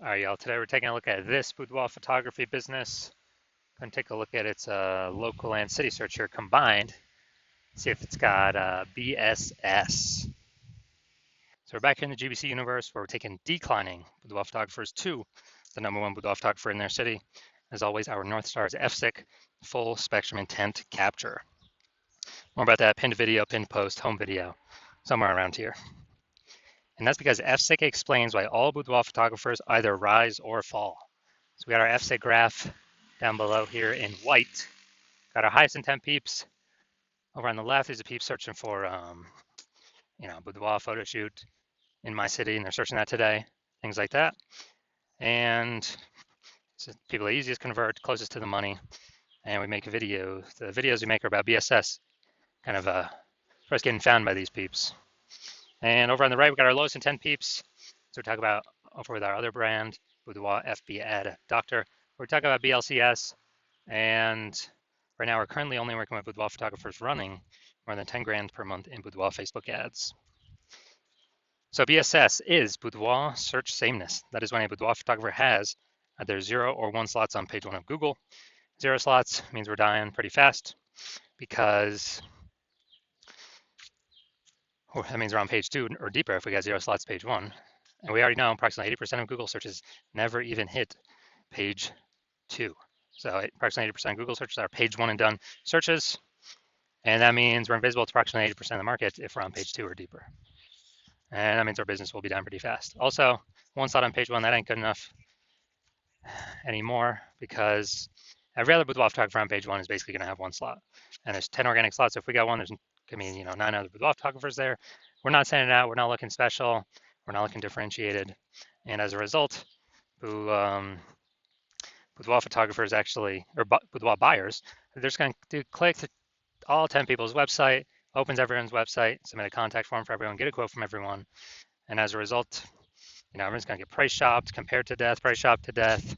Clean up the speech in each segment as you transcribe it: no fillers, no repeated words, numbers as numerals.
All right, y'all. Today we're taking a look at this boudoir photography business. Going to take a look at its local and city search here combined. See if it's got BSS. So we're back here in the GBC universe where we're taking declining boudoir photographers to the #1 boudoir photographer in their city. As always, our North Star is FSIC, full spectrum intent capture. More about that pinned video, pinned post, home video, somewhere around here. And that's because FSIC explains why all boudoir photographers either rise or fall. So we got our FSIC graph down below here in white. Got our highest intent peeps. Over on the left is a peep searching for, boudoir photo shoot in my city, and they're searching that today, things like that. And so people the easiest convert, closest to the money, and we make a video. The videos we make are about BSS, kind of first getting found by these peeps. And over on the right, we got our lowest intent peeps. So we talk about over with our other brand, Boudoir FB Ad Doctor. We're talking about BLCS, and right now we're currently only working with boudoir photographers running more than 10 grand per month in boudoir Facebook ads. So BSS is boudoir search sameness. That is when a boudoir photographer has either 0 or 1 slots on page 1 of Google. 0 slots means we're dying pretty fast because that means we're on page 2 or deeper if we got 0 slots page 1. And we already know approximately 80% of Google searches never even hit page 2. So approximately 80% of Google searches are page 1 and done searches. And that means we're invisible to approximately 80% of the market if we're on page 2 or deeper. And that means our business will be down pretty fast. Also, 1 slot on page 1, that ain't good enough anymore because every other boudoir photographer on page 1 is basically going to have 1 slot. And there's 10 organic slots. So if we got 1, there's going to be 9 other boudoir photographers there. We're not sending it out. We're not looking special. We're not looking differentiated. And as a result, boudoir photographers actually, or boudoir buyers, they're just going to click to all 10 people's website, opens everyone's website, submit a contact form for everyone, get a quote from everyone. And as a result, everyone's going to get price shopped, compared to death, price shopped to death.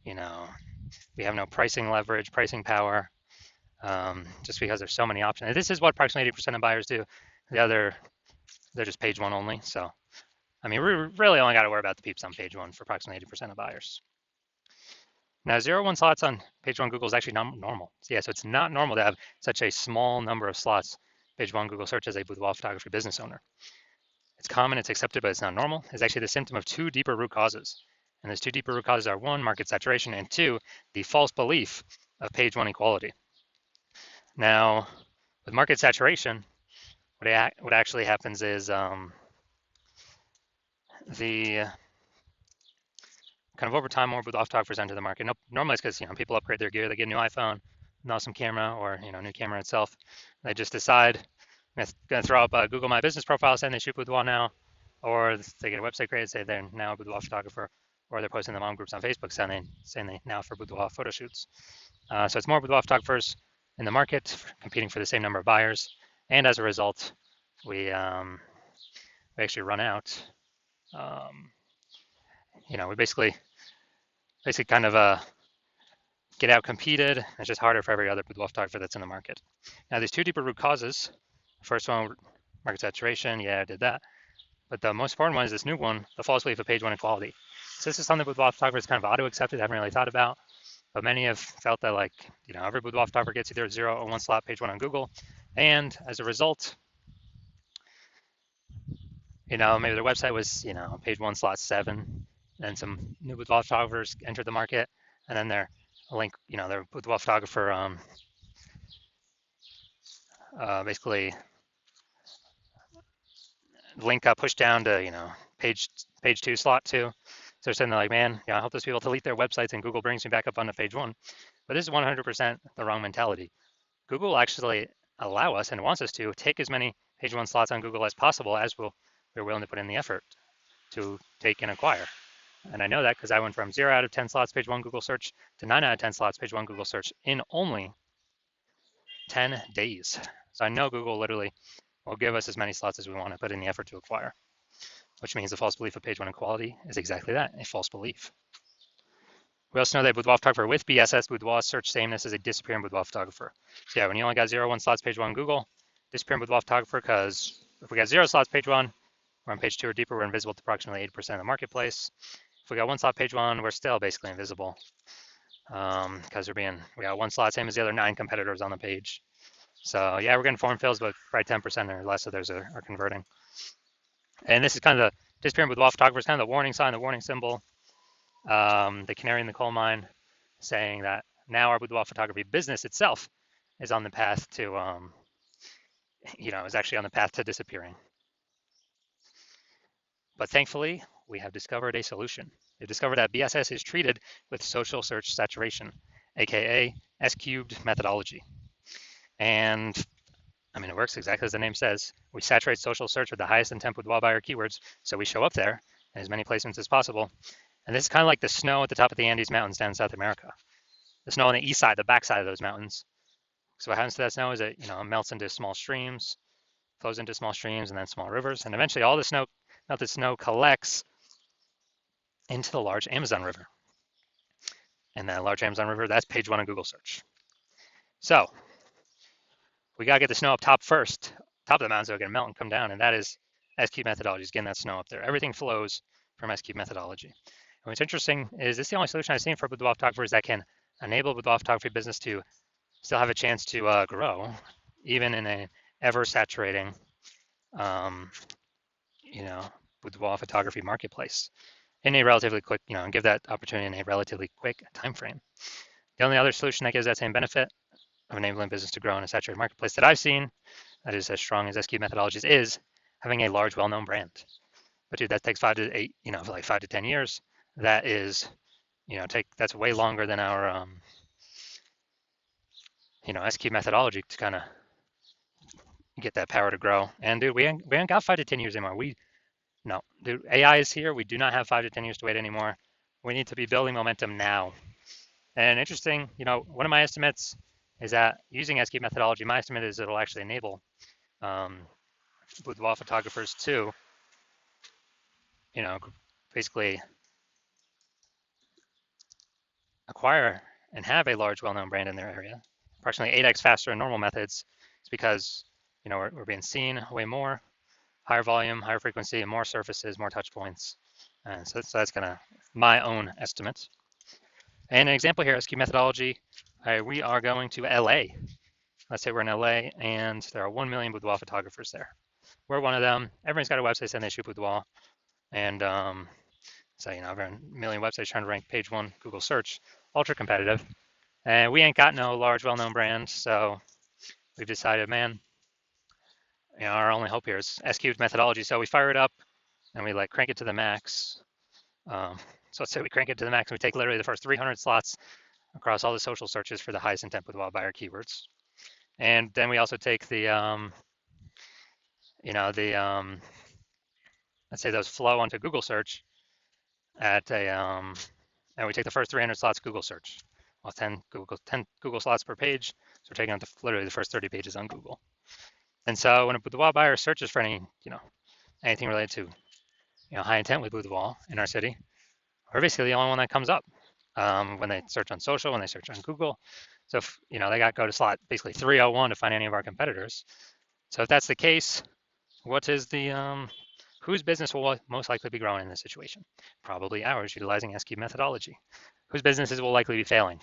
We have no pricing leverage, pricing power, just because there's so many options. And this is what approximately 80% of buyers do. The other, they're just page 1 only. So, we really only got to worry about the peeps on page 1 for approximately 80% of buyers. Now, 0 1 slots on page 1 Google is actually not normal. So it's not normal to have such a small number of slots page 1 Google search as a boudoir photography business owner. It's common, it's accepted, but it's not normal. It's actually the symptom of 2 deeper root causes. And those 2 deeper root causes are 1, market saturation, and 2, the false belief of page 1 equality. Now, with market saturation, what actually happens is the kind of over time, more boudoir photographers enter the market. Normally it's because people upgrade their gear, they get a new iPhone, an awesome camera, or new camera itself. They just decide I'm gonna throw up a Google My Business profile saying they shoot boudoir now, or they get a website created, say they're now a boudoir photographer, or they're posting the mom groups on Facebook saying they now for boudoir photo shoots. So it's more boudoir photographers in the market competing for the same number of buyers, and as a result, we actually run out. We basically kind of get out competed. It's just harder for every other boudoir photographer that's in the market. Now, there's 2 deeper root causes. The first one, market saturation. Yeah, I did that. But the most important one is this new one, the false belief of page 1 equality. So this is something boudoir photographers kind of auto-accepted, haven't really thought about. But many have felt that every boudoir photographer gets either 0 or 1 slot page 1 on Google. And as a result, maybe their website was, page 1 slot 7. Then some new boudoir photographers entered the market, and then their link, their boudoir photographer basically link got pushed down to page 2 slot 2. So they're saying they're like, man, I help those people delete their websites, and Google brings me back up onto page 1. But this is 100% the wrong mentality. Google actually allow us and wants us to take as many page 1 slots on Google as possible as we're willing to put in the effort to take and acquire. And I know that because I went from 0 out of 10 slots page 1 Google search to 9 out of 10 slots page 1 Google search in only 10 days. So I know Google literally will give us as many slots as we want to put in the effort to acquire, which means the false belief of page 1 equality is exactly that, a false belief. We also know that boudoir photographer with BSS, boudoir search sameness, is a disappearing boudoir photographer. So when you only got 0 1 slots page 1 Google, disappearing boudoir photographer, because if we got 0 slots page 1, we're on page 2 or deeper, we're invisible to approximately 80% of the marketplace. if we got one slot page one, we're still basically invisible because we got one slot, same as the other 9 competitors on the page. So yeah, we're getting form fills, but probably 10% or less of those are converting. And this is kind of the disappearing boudoir photographer is kind of the warning sign, the warning symbol, the canary in the coal mine, saying that now our boudoir photography business itself is on the path to, is actually on the path to disappearing. But thankfully, we have discovered a solution. We discovered that BSS is treated with social search saturation, aka S-cubed methodology. And I mean, it works exactly as the name says. We saturate social search with the highest intent boudoir buyer keywords, so we show up there in as many placements as possible. And this is kind of like the snow at the top of the Andes Mountains down in South America. The snow on the east side, the back side of those mountains. So what happens to that snow is it, melts into small streams, flows into small streams and then small rivers, and eventually all the melted snow collects into the large Amazon River. And that large Amazon River, that's page 1 of Google search. So we gotta get the snow up top first, top of the mountain, so it can melt and come down, and that is S-cube methodology, is getting that snow up there. Everything flows from S-cube methodology. And what's interesting is this is the only solution I've seen for boudoir photographers that can enable boudoir photography business to still have a chance to grow, even in a ever saturating, boudoir photography marketplace in a relatively quick, and give that opportunity in a relatively quick time frame. The only other solution that gives that same benefit of enabling business to grow in a saturated marketplace that I've seen that is as strong as S-cube methodologies is having a large, well-known brand. But dude, that takes 5 to 8, for like 5 to 10 years. That is, that's way longer than our, S-cube methodology to kind of get that power to grow. And dude, we ain't got 5 to 10 years anymore. No, dude, AI is here. We do not have 5 to 10 years to wait anymore. We need to be building momentum now. And interesting, one of my estimates is that using S-cube methodology, my estimate is it'll actually enable boudoir photographers to, basically acquire and have a large, well-known brand in their area, approximately 8x faster than normal methods. It's because, we're being seen way more, higher volume, higher frequency, and more surfaces, more touch points. And so that's kind of my own estimate. And an example here, S-cube methodology, we are going to LA. Let's say we're in LA and there are 1 million boudoir photographers there. We're one of them. Everyone's got a website saying they shoot boudoir. And so, over a million websites trying to rank page 1 Google search, ultra competitive. And we ain't got no large, well-known brand. So we've decided, man, our only hope here is S-cubed methodology. So we fire it up and we crank it to the max. So let's say we crank it to the max. And we take literally the first 300 slots across all the social searches for the highest intent boudoir buyer keywords. And then we also take the, let's say those flow onto Google search at a, and we take the first 300 slots Google search. Well, 10 Google slots per page. So we're taking out literally the first 30 pages on Google. And so when a boudoir buyer searches for any, anything related to, high intent with boudoir in our city, we're basically the only one that comes up when they search on social, when they search on Google. So if, they got to go to slot basically 301 to find any of our competitors. So if that's the case, what is the, whose business will most likely be growing in this situation? Probably ours, utilizing S-cube methodology. Whose businesses will likely be failing?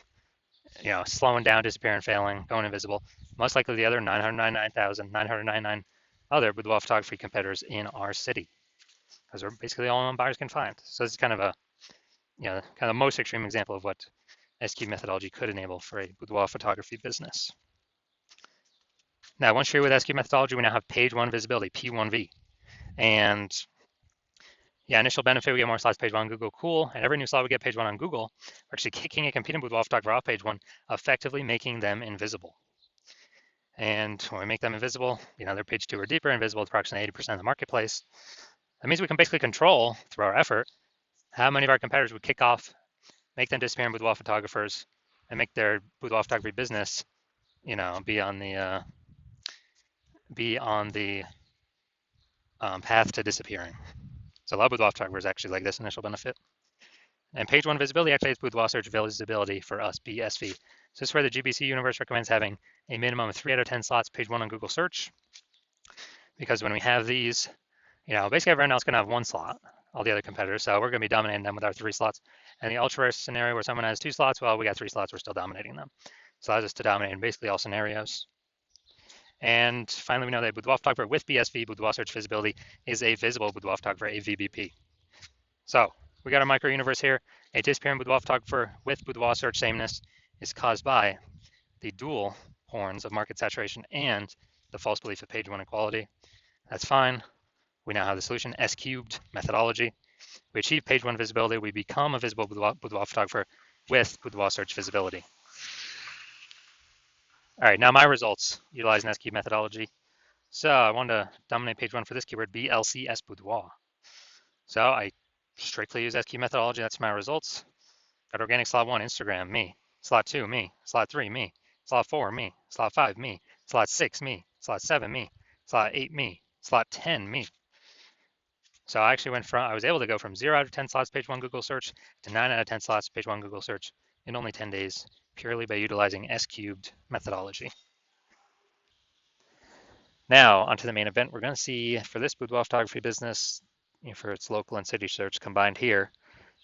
Slowing down, disappearing, failing, going invisible. Most likely the other 999,999 other boudoir photography competitors in our city, because we're basically the only one buyers can find. So this is kind of a, kind of the most extreme example of what S-cube methodology could enable for a boudoir photography business. Now, once you're with S-cube methodology, we now have page 1 visibility, P1V. And yeah, initial benefit, we get more slots page 1 on Google, cool. And every new slot we get page 1 on Google, we're actually kicking a competing boudoir photographer off page 1, effectively making them invisible. And when we make them invisible, they're page 2 or deeper, invisible to approximately 80% of the marketplace. That means we can basically control, through our effort, how many of our competitors would kick off, make them disappearing boudoir photographers, and make their boudoir photography business, be on the path to disappearing. So a lot of boudoir photographers actually like this initial benefit. And page 1 visibility actually is boudoir search visibility for us, BSV. So this is where the GBC universe recommends having a minimum of 3 out of 10 slots page 1 on Google search. Because when we have these, basically everyone else can have 1 slot all the other competitors. So we're going to be dominating them with our 3 slots. And the ultra rare scenario where someone has 2 slots, well, we got 3 slots, we're still dominating them. So allows us to dominate in basically all scenarios. And finally, we know that Boudoir photographer with BSV, Boudoir search visibility, is a visible Boudoir photographer, a VBP. So we got our micro universe here. A disappearing Boudoir photographer with Boudoir search sameness is caused by the dual horns of market saturation and the false belief of page 1 equality. That's fine. We now have the solution, S cubed methodology. We achieve page 1 visibility. We become a visible Boudoir photographer with Boudoir search visibility. All right, now my results utilizing S cubed methodology. So I wanted to dominate page 1 for this keyword, BLCS Boudoir. So I strictly use S cubed methodology. That's my results. Got organic slot 1, Instagram, me. Slot 2, me. Slot 3, me. Slot 4, me. Slot 5, me. Slot 6, me. Slot 7, me. Slot 8, me. Slot 10, me. So I actually I was able to go from 0 out of 10 slots page 1 Google search to 9 out of 10 slots page 1 Google search in only 10 days, purely by utilizing S cubed methodology. Now, onto the main event. We're going to see for this boudoir photography business, for its local and city search combined here,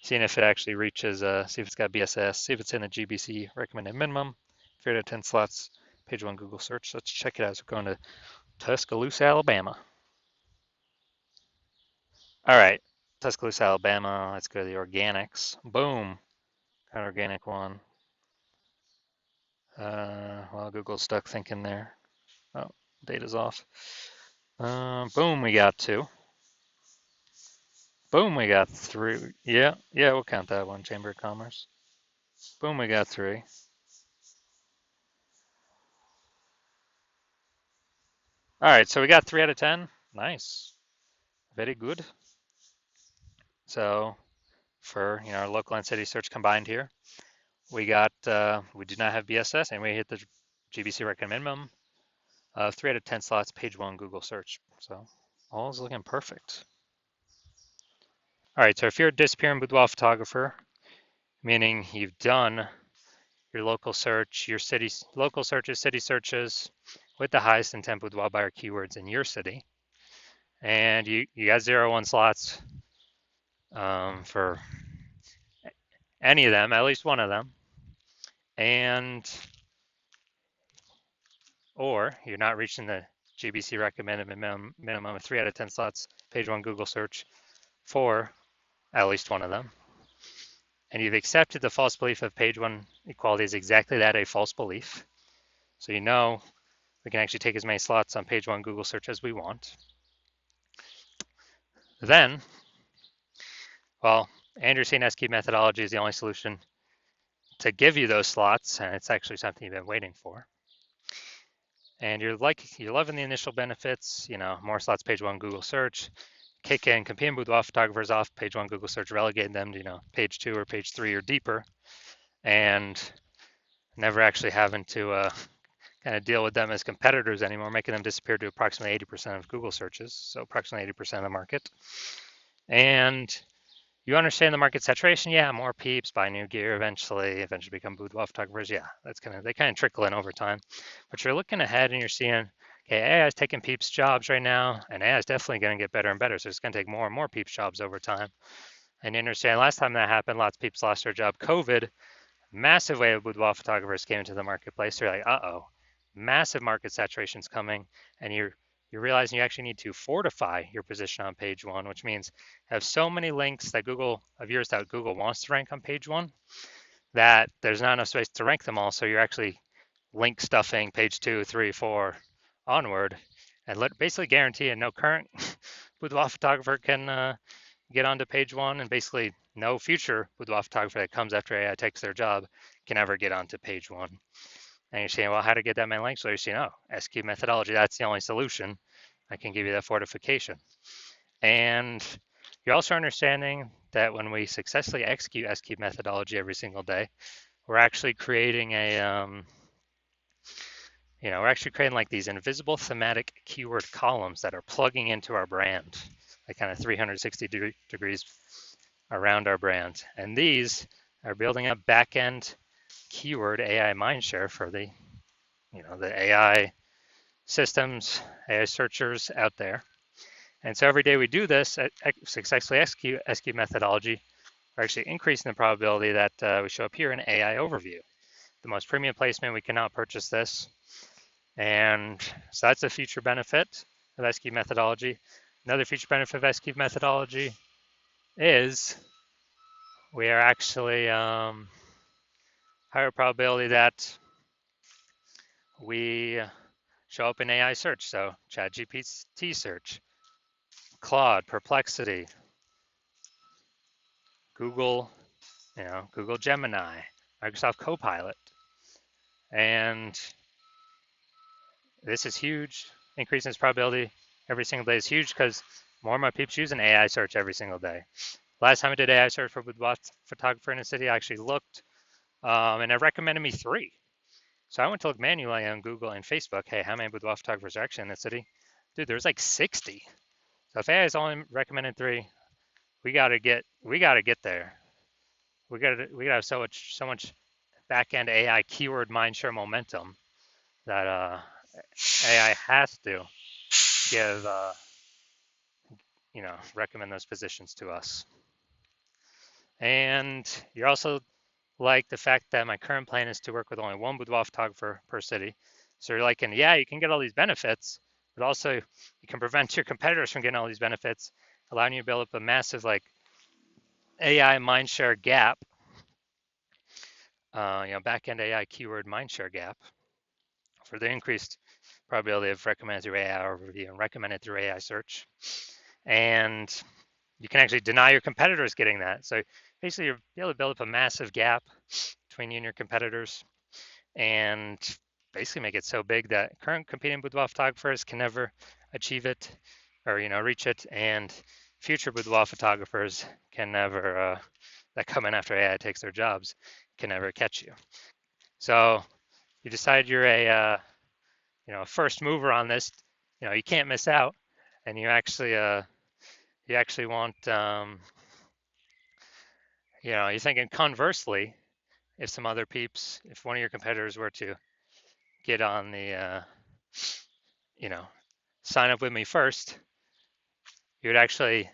seeing if it actually reaches, see if it's got BSS, see if it's in the GBC recommended minimum, 3 out of 10 slots, page 1 Google search. Let's check it out. So we're going to Tuscaloosa, Alabama. All right, Tuscaloosa, Alabama. Let's go to the organics. Boom, got organic one. Well, Google's stuck thinking there. Oh, data's off. Boom, we got 2. Boom, we got 3. Yeah, we'll count that one, Chamber of Commerce. Boom, we got 3. All right, so we got 3 out of 10. Nice, very good. So for our local and city search combined here, we got we do not have BSS, and we hit the GBC recommend minimum of 3 out of 10 slots, page 1 Google search. So all is looking perfect. All right, so if you're a disappearing boudoir photographer, meaning you've done your local search, your local searches, city searches with the highest intent boudoir buyer keywords in your city, and you got 0-1 slots for any of them, at least one of them, or you're not reaching the GBC recommended minimum of 3 out of 10 slots, page 1 Google search for at least one of them, and you've accepted the false belief of page 1 equality is exactly that, a false belief. So we can actually take as many slots on page 1 Google search as we want. Then, well, Andrew saying S cubed methodology is the only solution to give you those slots, and it's actually something you've been waiting for. And you're loving the initial benefits, more slots page 1 Google search, kick in competing boudoir photographers off page 1 Google search, relegating them to page 2 or page 3 or deeper, and never actually having to kind of deal with them as competitors anymore, making them disappear to approximately 80% of Google searches, so approximately 80% of the market. And you understand the market saturation, yeah, more peeps buy new gear eventually become boudoir photographers, yeah, they kind of trickle in over time. But you're looking ahead and you're seeing, okay, AI is taking peeps jobs right now, and AI is definitely going to get better and better, so it's going to take more and more peeps jobs over time. And you understand, last time that happened, lots of peeps lost their job. COVID, massive wave of boudoir photographers came into the marketplace. So you're like, uh-oh, massive market saturation's coming, and you're realizing you actually need to fortify your position on page 1, which means have so many links that Google wants to rank on page 1 that there's not enough space to rank them all. So you're actually link stuffing page 2, 3, 4 onward, and basically guarantee no current boudoir photographer can get onto page 1, and basically no future boudoir photographer that comes after AI takes their job can ever get onto page 1. And you're saying, well, how to get that many links? So you're saying, oh, S cubed methodology, that's the only solution. I can give you that fortification. And you're also understanding that when we successfully execute S cubed methodology every single day, we're actually creating like these invisible thematic keyword columns that are plugging into our brand, like kind of 360 degrees around our brand. And these are building up back-end keyword AI mindshare for the AI systems, AI searchers out there. And so every day we do this, successfully execute methodology, we're actually increasing the probability that we show up here in AI overview. The most premium placement, we cannot purchase this. And so that's a future benefit of execute methodology. Another future benefit of execute methodology is we are actually higher probability that we show up in AI search. So ChatGPT search, Claude, Perplexity, Google, Google Gemini, Microsoft Copilot. And this is huge. Increasing its probability every single day is huge because more and more people use an AI search every single day. Last time I did AI search for Boudoir photographer in a city, I actually looked and it recommended me 3. So I went to look manually on Google and Facebook. Hey, how many boudoir photographers are actually in the city? Dude, there's like 60. So if AI is only recommended 3, we gotta get there. We gotta have so much back end AI keyword mindshare momentum that AI has to give recommend those positions to us. And you're also like the fact that my current plan is to work with only one boudoir photographer per city. So you're like, and yeah, you can get all these benefits, but also you can prevent your competitors from getting all these benefits, allowing you to build up a massive like AI mindshare gap, back-end AI keyword mindshare gap for the increased probability of recommended through AI overview and recommended through AI search. And you can actually deny your competitors getting that. So basically you're able to build up a massive gap between you and your competitors and basically make it so big that current competing boudoir photographers can never achieve it or reach it, and future boudoir photographers can never that come in after AI takes their jobs can never catch you. So you decide you're a first mover on this, you can't miss out, and you actually want you're thinking conversely, if some other peeps, if one of your competitors were to get on the sign up with me first, you would actually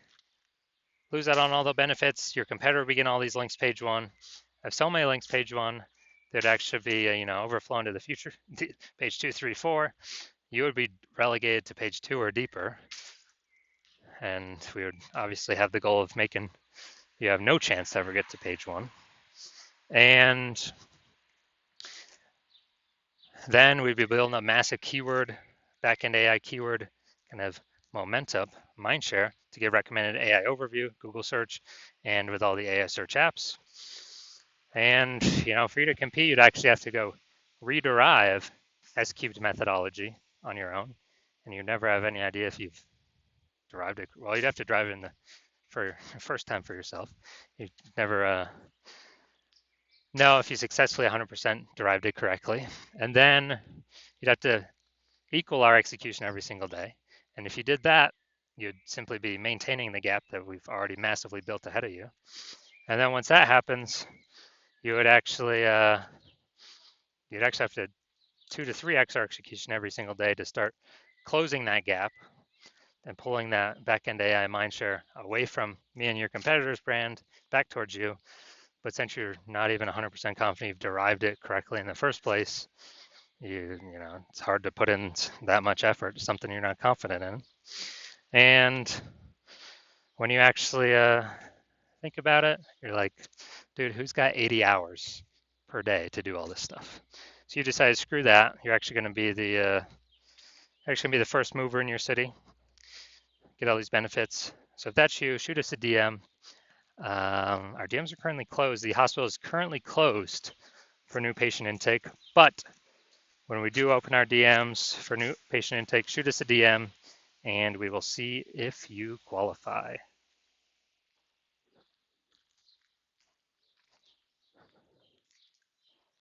lose out on all the benefits. Your competitor would begin all these links page 1. Have so many links page 1, there'd actually be overflow into the future page 2, 3, 4. You would be relegated to page 2 or deeper, and we would obviously have the goal of making you have no chance to ever get to page 1. And then we'd be building a massive keyword, back-end AI keyword, kind of momentum, mindshare to get recommended AI overview, Google search, and with all the AI search apps. And for you to compete, you'd actually have to go rederive S-cubed methodology on your own, and you'd never have any idea if you've derived it. Well, you'd have to drive it for your first time for yourself. You'd never know if you successfully 100% derived it correctly. And then you'd have to equal our execution every single day. And if you did that, you'd simply be maintaining the gap that we've already massively built ahead of you. And then once that happens, you would actually have to 2 to 3x our execution every single day to start closing that gap and pulling that back-end AI mindshare away from me and your competitor's brand back towards you. But since you're not even 100% confident you've derived it correctly in the first place, it's hard to put in that much effort to something you're not confident in. And when you actually think about it, you're like, dude, who's got 80 hours per day to do all this stuff? So you decide, screw that. You're actually going to be the first mover in your city, get all these benefits. So if that's you, shoot us a DM. Our DMs are currently closed. The hospital is currently closed for new patient intake, but when we do open our DMs for new patient intake, shoot us a DM and we will see if you qualify.